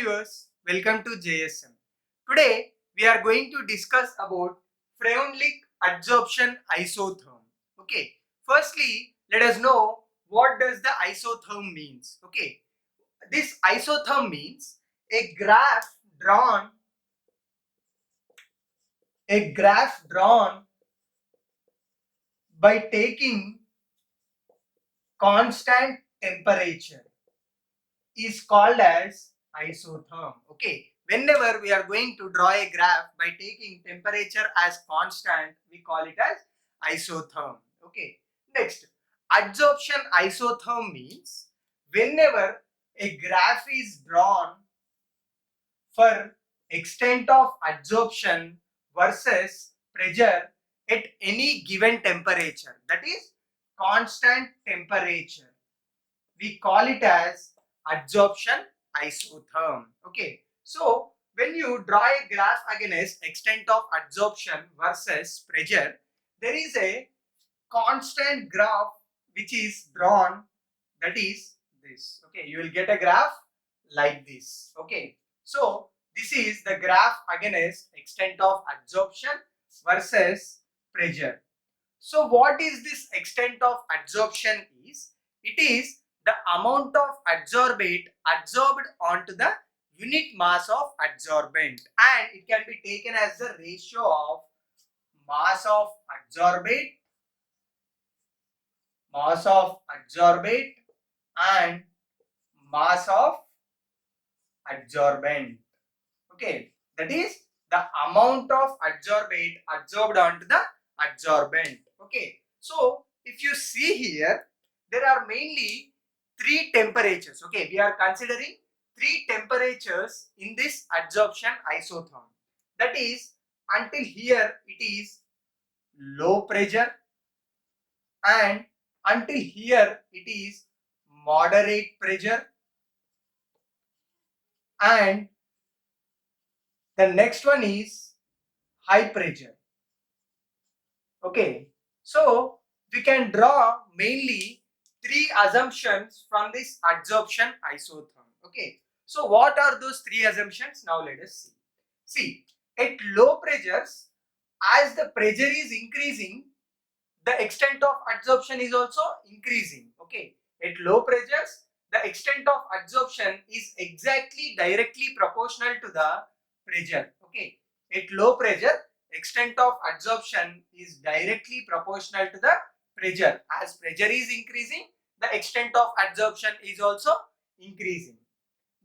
viewers, welcome to JSM. Today we are going to discuss about Freundlich adsorption isotherm. Okay, firstly let us know what does the isotherm means. Okay, this isotherm means a graph drawn by taking constant temperature is called as isotherm. Okay, whenever we are going to draw a graph by taking temperature as constant, we call it as isotherm. Okay, next, adsorption isotherm means whenever a graph is drawn for extent of adsorption versus pressure at any given temperature, that is constant temperature, we call it as adsorption isotherm. Okay, so when you draw a graph against extent of adsorption versus pressure, there is a constant graph which is drawn, that is this. Okay, you will get a graph like this. Okay, so this is the graph against extent of adsorption versus pressure. So what is this extent of adsorption is? It is the amount of adsorbate adsorbed onto the unit mass of adsorbent, and it can be taken as the ratio of mass of adsorbate and mass of adsorbent. Okay, that is the amount of adsorbate adsorbed onto the adsorbent. Okay, so if you see here, there are mainly three temperatures. Okay, we are considering three temperatures in this adsorption isotherm. That is, until here it is low pressure, and until here it is moderate pressure, and the next one is high pressure. Okay, so we can draw mainly three assumptions from this adsorption isotherm. Okay, so what are those three assumptions? Now let us see. See, at low pressures, as the pressure is increasing, the extent of adsorption is also increasing. Okay, at low pressures, the extent of adsorption is exactly directly proportional to the pressure. Okay, at low pressure, extent of adsorption is directly proportional to the pressure. As pressure is increasing, the extent of adsorption is also increasing.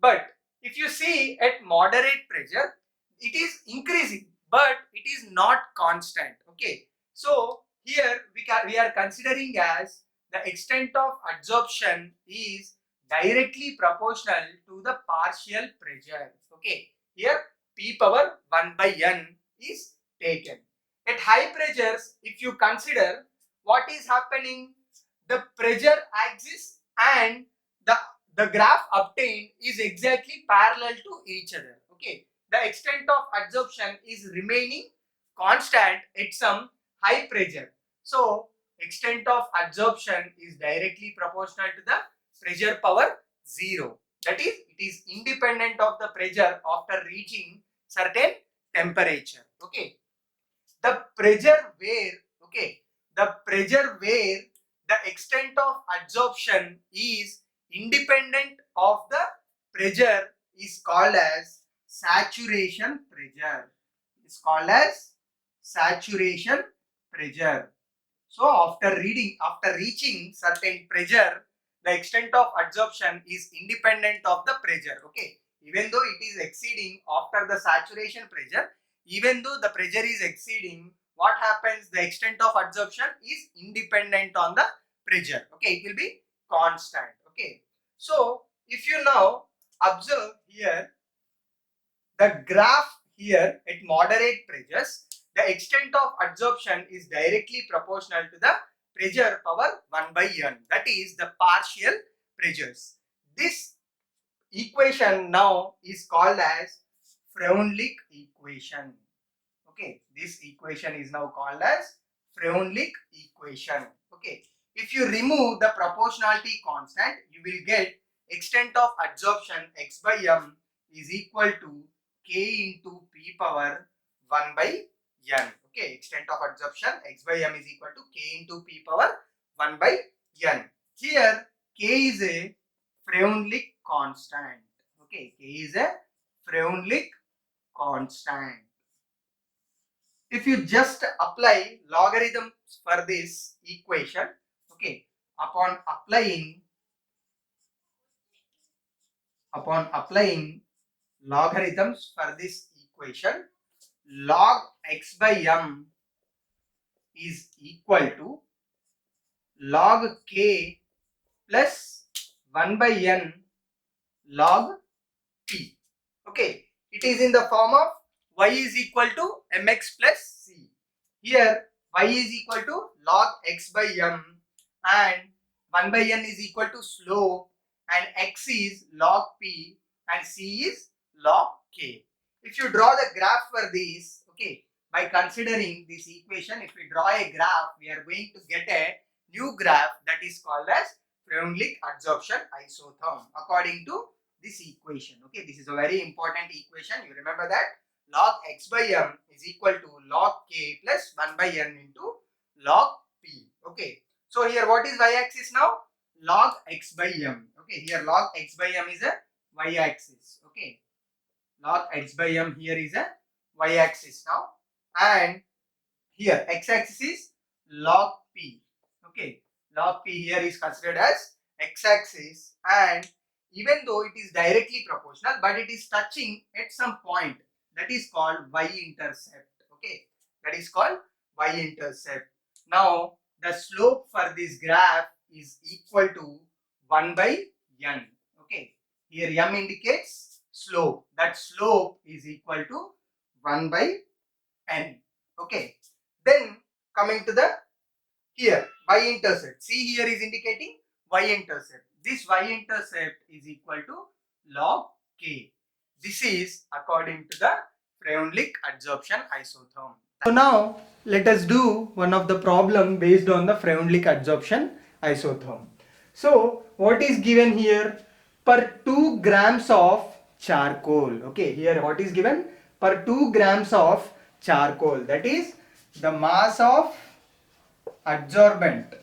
But if you see at moderate pressure, it is increasing, but it is not constant. Okay, so here we are considering as the extent of adsorption is directly proportional to the partial pressure. Okay, here P power 1 by N is taken. At high pressures, if you consider what is happening, the pressure axis and the graph obtained is exactly parallel to each other. Okay, the extent of adsorption is remaining constant at some high pressure. So extent of adsorption is directly proportional to the pressure power 0. That is, it is independent of the pressure after reaching certain temperature. Okay, the pressure where the extent of adsorption is independent of the pressure is called as saturation pressure. It's called as saturation pressure. So after reaching certain pressure, the extent of adsorption is independent of the pressure. Okay, even though it is exceeding after the saturation pressure, even though the pressure is exceeding, what happens? The extent of adsorption is independent on the pressure. Okay, it will be constant. Okay, so if you now observe here the graph here at moderate pressures, the extent of adsorption is directly proportional to the pressure power 1 by N, that is the partial pressures. This equation now is called as Freundlich equation. Okay, this equation is now called as Freundlich equation. Okay, if you remove the proportionality constant, you will get extent of adsorption x by m is equal to k into p power 1 by n. Okay, extent of adsorption x by m is equal to k into p power 1 by n. Here k is a Freundlich constant. Okay, k is a Freundlich constant. If you just apply logarithms for this equation, okay, upon applying logarithms for this equation, log x by m is equal to log k plus 1 by n log p. Okay, it is in the form of y is equal to mx plus c. Here y is equal to log x by m and 1 by n is equal to slope and x is log p and c is log k. If you draw the graph for this, okay, by considering this equation, if we draw a graph, we are going to get a new graph that is called as Freundlich adsorption isotherm according to this equation. Okay, this is a very important equation. You remember that log x by m is equal to log k plus 1 by n into log p. Okay, so here what is y-axis now? Log x by m. Okay, here log x by m is a y-axis. Okay, log x by m here is a y-axis now, and here x-axis is log p. Okay, log p here is considered as x-axis, and even though it is directly proportional, but it is touching at some point, that is called y-intercept. Okay, that is called y-intercept. Now the slope for this graph is equal to 1 by n. Okay, here m indicates slope. That slope is equal to 1 by n. Okay, then coming to the here y-intercept. See, here is indicating y-intercept. This y-intercept is equal to log k. This is according to the Freundlich adsorption isotherm. So now let us do one of the problem based on the Freundlich adsorption isotherm. So what is given here? Per 2 grams of charcoal. Okay, here what is given? Per 2 grams of charcoal, that is the mass of adsorbent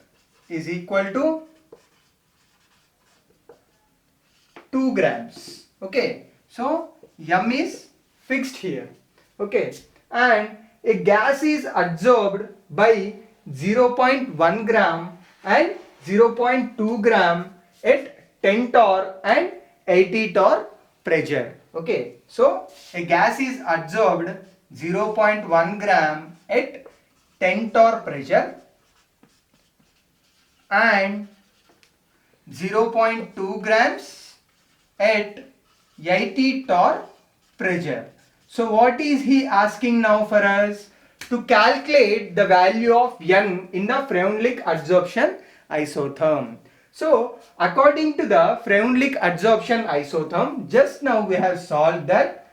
is equal to 2 grams. Okay, so m is fixed here. Okay, and a gas is adsorbed by 0.1 gram and 0.2 gram at 10 torr and 80 torr pressure. Okay, so a gas is adsorbed 0.1 gram at 10 torr pressure and 0.2 grams at 80 torr pressure. So what is he asking now for us? To calculate the value of n in the Freundlich adsorption isotherm. So according to the Freundlich adsorption isotherm, just now we have solved that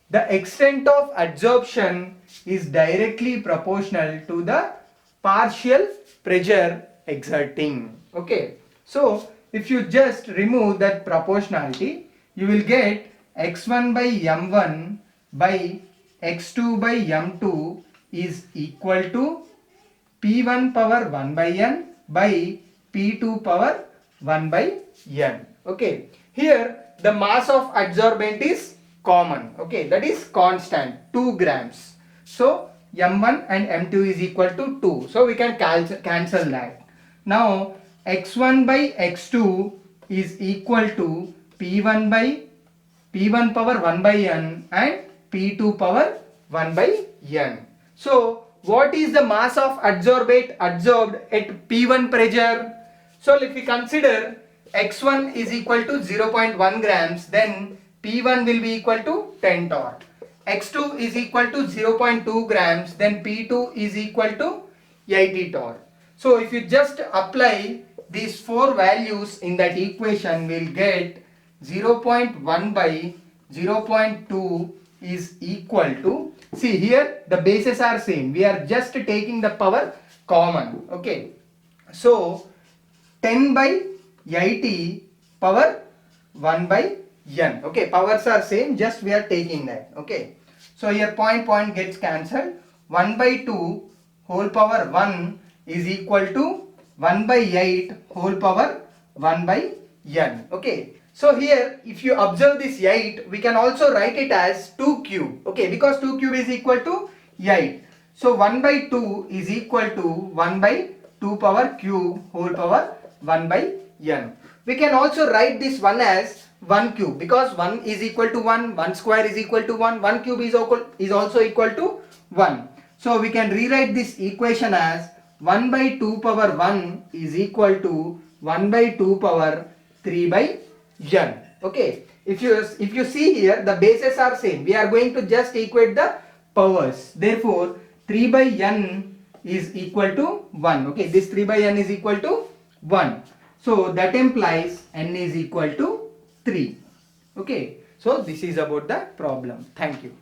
the extent of adsorption is directly proportional to the partial pressure exerting. Okay, so if you just remove that proportionality, you will get x1 by m1 by x2 by m2 is equal to p1 power 1 by n by p2 power 1 by n. Okay, here the mass of adsorbent is common. Okay, that is constant, 2 grams. So m1 and m2 is equal to 2. So we can cancel that. Now x1 by x2 is equal to p1 power 1 by n and p2 power 1 by n. So what is the mass of adsorbate absorbed at p1 pressure? So if we consider x1 is equal to 0.1 grams, then p1 will be equal to 10 torr. x2 is equal to 0.2 grams, then p2 is equal to 80 torr. So if you just apply these 4 values in that equation, we'll get 0.1 by 0.2 is equal to, see here the bases are same, we are just taking the power common. Okay, so 10 by 80 power 1 by n. Okay, powers are same, just we are taking that. Okay, so here point gets cancelled. 1 by 2 whole power 1 is equal to 1 by 8 whole power 1 by n. Okay, so here if you observe this 8, we can also write it as 2 cube. Okay, because 2 cube is equal to 8. So 1 by 2 is equal to 1 by 2 power cube whole power 1 by n. We can also write this 1 as 1 cube, because 1 is equal to 1, 1 square is equal to 1, 1 cube is also equal to 1. So we can rewrite this equation as 1 by 2 power 1 is equal to 1 by 2 power 3 by n. Okay, if you see here, the bases are same. We are going to just equate the powers. Therefore 3 by n is equal to 1. Okay, this 3 by n is equal to 1. So that implies n is equal to 3. Okay, so this is about the problem. Thank you.